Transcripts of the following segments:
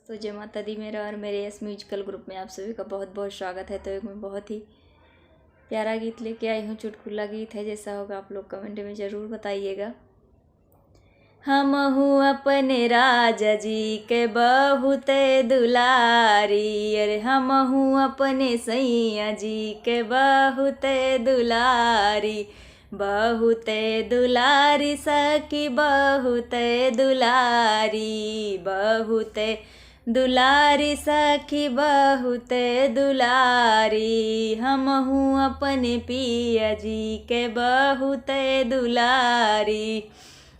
दोस्तों जय माता दी। मेरा और मेरे यस म्यूजिकल ग्रुप में आप सभी का बहुत बहुत स्वागत है। तो एक मैं बहुत ही प्यारा गीत लेके आई हूँ, चुटकुला गीत है। जैसा होगा आप लोग कमेंट में ज़रूर बताइएगा। हम हूँ अपने राजा जी के बहुत दुलारी, अरे हम हूँ अपने सैया जी के बहुत दुलारी। बहुत दुलारी सखी बहुत दुलारी, बहुत दुलारी सखी बहुत दुलारी। हम हूँ अपने पिया जी के बहुत दुलारी।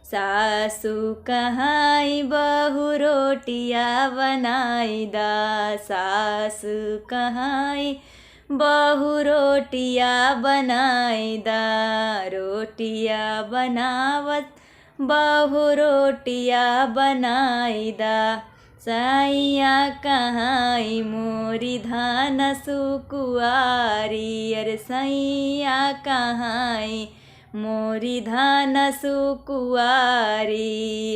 सासू कहाई बहू रोटिया बनाई दा, सासू कहाई बहू रोटिया बनाई दा। रोटिया बनावत बहू रोटिया बनाई दा। सैया कहाई मोरी धान सुकुआरी, अरे सैया कहाई मोरी धान सुकुआरी।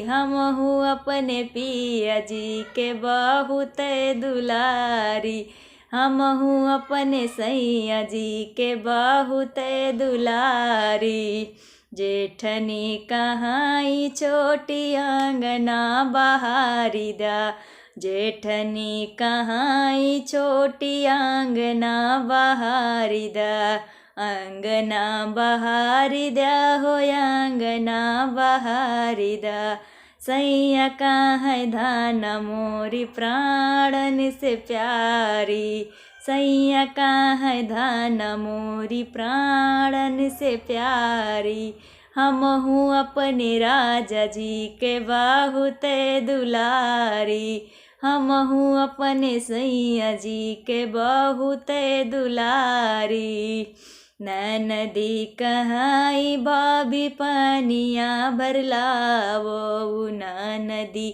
हम हूँ अपने पिया जी के बहुत दुलारी, हम हूँ अपने सैया जी के बहुत दुलारी। जेठनी कहाई छोटी अंगना बहारी दा, जेठनी कहाई छोटी अंगना बहारी दा। अंगना बहारी दा हो अंगना बहारी दा। सैया कहाँ धान मोरी प्राणन से प्यारी, सैया कहाँ धान मोरी प्राणन से प्यारी। हम हूँ अपने राजा जी के बहुत दुलारी, हम हूँ अपने सैया जी के बहुत दुलारी। नदी कहाई भाभी पानिया भरलावो, नदी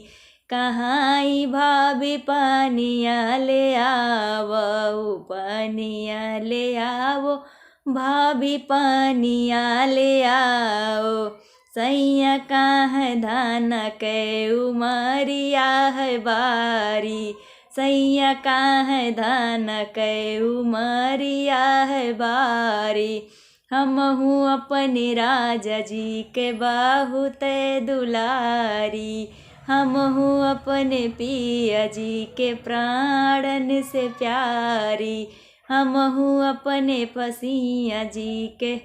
कहाई भाभी पानिया ले आवो, पानिया ले आवो भाभी पानिया ले आओ। सैया कहाँ धान के उमरिया है बारी, सैया कहाँ धान के उमरिया है बारी। हम हूँ अपने राजा जी के बहुत दुलारी, हम हूँ अपने पिया जी के प्राणन से प्यारी। हम हूँ अपने पसिया जी के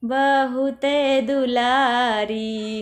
बहुत दुलारी।